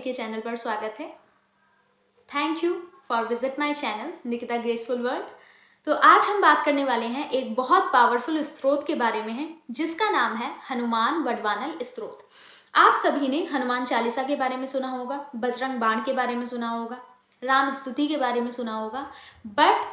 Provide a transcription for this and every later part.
के चैनल पर स्वागत है। Thank you for visit my channel Nikita graceful world. तो आज हम बात करने वाले हैं एक बहुत पावरफुल स्त्रोत के बारे में है जिसका नाम है हनुमान वडवानल स्त्रोत। आप सभी ने हनुमान चालीसा के बारे में सुना होगा, बजरंग बाण के बारे में सुना होगा, राम स्तुति के बारे में सुना होगा, बट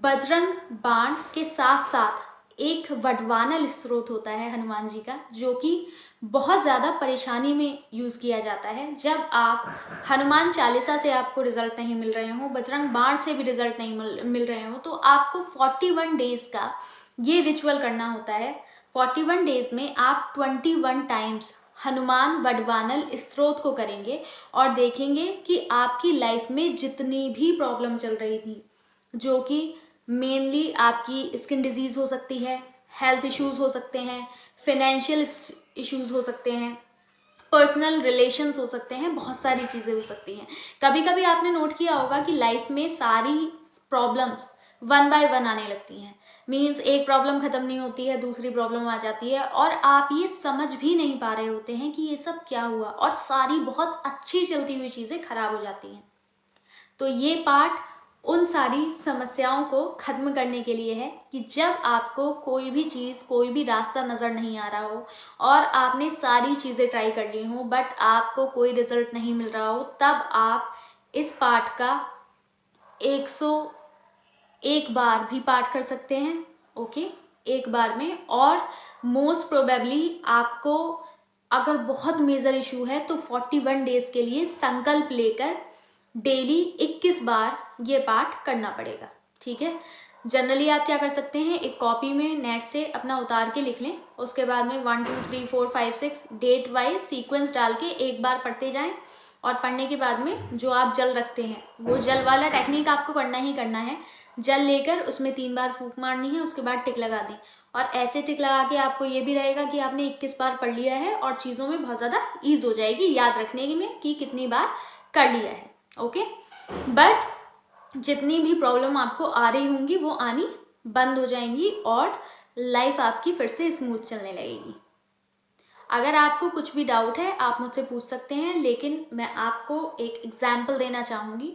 बजरंग बाण के साथ साथ एक वडवानल स्त्रोत होता है हनुमान जी का, जो कि बहुत ज़्यादा परेशानी में यूज़ किया जाता है। जब आप हनुमान चालीसा से आपको रिजल्ट नहीं मिल रहे हो, बजरंग बाण से भी रिजल्ट नहीं मिल रहे हो, तो आपको 41 डेज़ का ये रिचुअल करना होता है। 41 डेज़ में आप 21 टाइम्स हनुमान वडवानल स्त्रोत को करेंगे और देखेंगे कि आपकी लाइफ में जितनी भी प्रॉब्लम चल रही थी, जो कि मेनली आपकी स्किन डिजीज़ हो सकती है, हेल्थ इश्यूज़ हो सकते हैं, फाइनेंशियल इश्यूज़ हो सकते हैं, पर्सनल रिलेशंस हो सकते हैं, बहुत सारी चीज़ें हो सकती हैं। कभी कभी आपने नोट किया होगा कि लाइफ में सारी प्रॉब्लम्स वन बाय वन आने लगती हैं। मीन्स एक प्रॉब्लम ख़त्म नहीं होती है, दूसरी प्रॉब्लम आ जाती है और आप ये समझ भी नहीं पा रहे होते हैं कि ये सब क्या हुआ, और सारी बहुत अच्छी चलती हुई चीज़ें ख़राब हो जाती हैं। तो ये पार्ट उन सारी समस्याओं को ख़त्म करने के लिए है कि जब आपको कोई भी चीज़, कोई भी रास्ता नज़र नहीं आ रहा हो और आपने सारी चीज़ें ट्राई कर ली हों बट आपको कोई रिजल्ट नहीं मिल रहा हो, तब आप इस पार्ट का 101 बार भी पाठ कर सकते हैं। ओके, एक बार में। और मोस्ट प्रोबेबली आपको अगर बहुत मेजर इशू है तो 41 डेज़ के लिए संकल्प लेकर डेली 21 बार ये पाठ करना पड़ेगा। ठीक है। जनरली आप क्या कर सकते हैं, एक कॉपी में नेट से अपना उतार के लिख लें, उसके बाद में 1 2 3 4 5 6 डेट वाइज सीक्वेंस डाल के एक बार पढ़ते जाएं, और पढ़ने के बाद में जो आप जल रखते हैं वो जल वाला टेक्निक आपको करना ही करना है। जल लेकर उसमें 3 बार फूंक मारनी है, उसके बाद टिक लगा दें, और ऐसे टिक लगा के आपको ये भी रहेगा कि आपने 21 बार पढ़ लिया है और चीज़ों में बहुत ज़्यादा ईज हो जाएगी याद रखने में कि कितनी बार कर लिया है। ओके, बट जितनी भी प्रॉब्लम आपको आ रही होंगी वो आनी बंद हो जाएंगी और लाइफ आपकी फिर से स्मूथ चलने लगेगी। अगर आपको कुछ भी डाउट है आप मुझसे पूछ सकते हैं, लेकिन मैं आपको एक एग्जाम्पल देना चाहूँगी।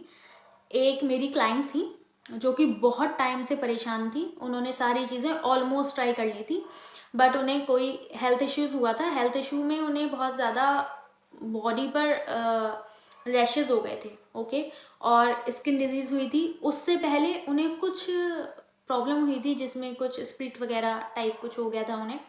एक मेरी क्लाइंट थी जो कि बहुत टाइम से परेशान थी। उन्होंने सारी चीज़ें ऑलमोस्ट ट्राई कर ली थी, बट उन्हें कोई हेल्थ इश्यूज़ हुआ था। हेल्थ इशू में उन्हें बहुत ज़्यादा बॉडी पर रैशेस हो गए थे। ओके, और स्किन डिजीज़ हुई थी। उससे पहले उन्हें कुछ प्रॉब्लम हुई थी जिसमें कुछ स्प्लिट वगैरह टाइप कुछ हो गया था उन्हें,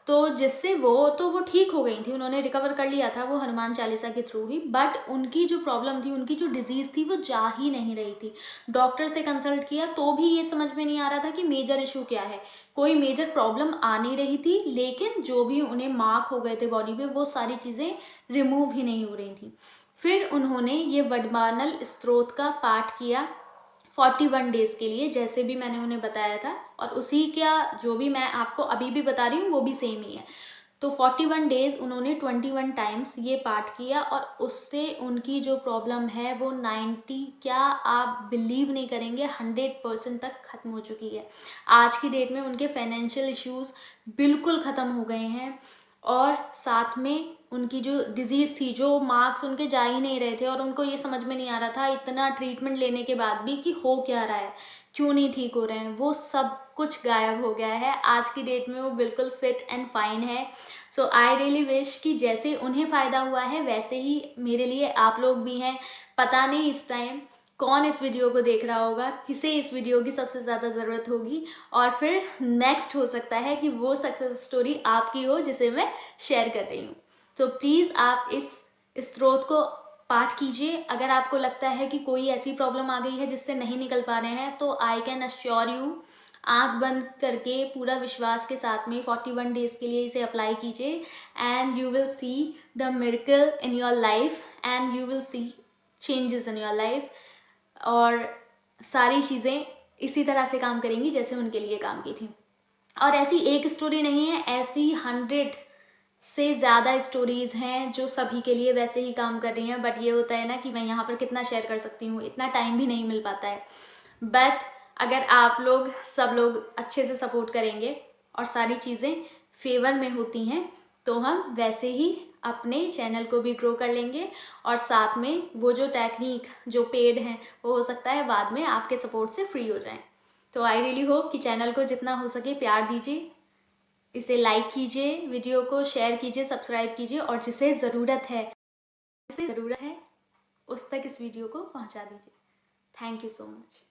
तो जिससे वो ठीक हो गई थी, उन्होंने रिकवर कर लिया था वो हनुमान चालीसा के थ्रू ही। बट उनकी जो प्रॉब्लम थी, उनकी जो डिजीज़ थी वो जा ही नहीं रही थी। डॉक्टर से कंसल्ट किया तो भी ये समझ में नहीं आ रहा था कि मेजर इशू क्या है। कोई मेजर प्रॉब्लम आ नहीं रही थी, लेकिन जो भी उन्हें मार्क हो गए थे बॉडी पे वो सारी चीज़ें रिमूव ही नहीं हो रही थी। फिर उन्होंने ये वडवानल स्त्रोत का पाठ किया 41 डेज़ के लिए, जैसे भी मैंने उन्हें बताया था, और उसी का जो भी मैं आपको अभी भी बता रही हूँ वो भी सेम ही है। तो 41 डेज़ उन्होंने 21 टाइम्स ये पाठ किया और उससे उनकी जो प्रॉब्लम है वो 90, क्या आप बिलीव नहीं करेंगे, 100% तक ख़त्म हो चुकी है। आज की डेट में उनके फाइनेंशियल इश्यूज़ बिल्कुल ख़त्म हो गए हैं, और साथ में उनकी जो डिजीज़ थी, जो मार्क्स उनके जा ही नहीं रहे थे, और उनको ये समझ में नहीं आ रहा था इतना ट्रीटमेंट लेने के बाद भी कि हो क्या रहा है, क्यों नहीं ठीक हो रहे हैं, वो सब कुछ गायब हो गया है। आज की डेट में वो बिल्कुल फिट एंड फाइन है। सो आई रियली विश कि जैसे उन्हें फ़ायदा हुआ है वैसे ही मेरे लिए आप लोग भी हैं। पता नहीं इस टाइम कौन इस वीडियो को देख रहा होगा, किसे इस वीडियो की सबसे ज़्यादा ज़रूरत होगी, और फिर नेक्स्ट हो सकता है कि वो सक्सेस स्टोरी आपकी हो जिसे मैं शेयर कर रही हूँ। तो प्लीज़ आप इस स्त्रोत को पाठ कीजिए। अगर आपको लगता है कि कोई ऐसी प्रॉब्लम आ गई है जिससे नहीं निकल पा रहे हैं, तो आई कैन अश्योर यू, आंख बंद करके पूरा विश्वास के साथ में 41 डेज़ के लिए इसे अप्लाई कीजिए, and you will see the miracle in your life, and you will see changes in your life, और सारी चीज़ें इसी तरह से काम करेंगी जैसे उनके लिए काम की थी। और ऐसी एक स्टोरी नहीं है, ऐसी 100 से ज़्यादा स्टोरीज़ हैं जो सभी के लिए वैसे ही काम कर रही हैं। बट ये होता है ना कि मैं यहाँ पर कितना शेयर कर सकती हूँ, इतना टाइम भी नहीं मिल पाता है। बट अगर आप लोग सब लोग अच्छे से सपोर्ट करेंगे और सारी चीज़ें फेवर में होती हैं, तो हम वैसे ही अपने चैनल को भी ग्रो कर लेंगे और साथ में वो जो टेक्निक जो पेड हैं वो हो सकता है बाद में आपके सपोर्ट से फ्री हो जाएं। तो आई रियली होप कि चैनल को जितना हो सके प्यार दीजिए, इसे लाइक कीजिए, वीडियो को शेयर कीजिए, सब्सक्राइब कीजिए और जिसे ज़रूरत है उस तक इस वीडियो को पहुंचा दीजिए। Thank you so much.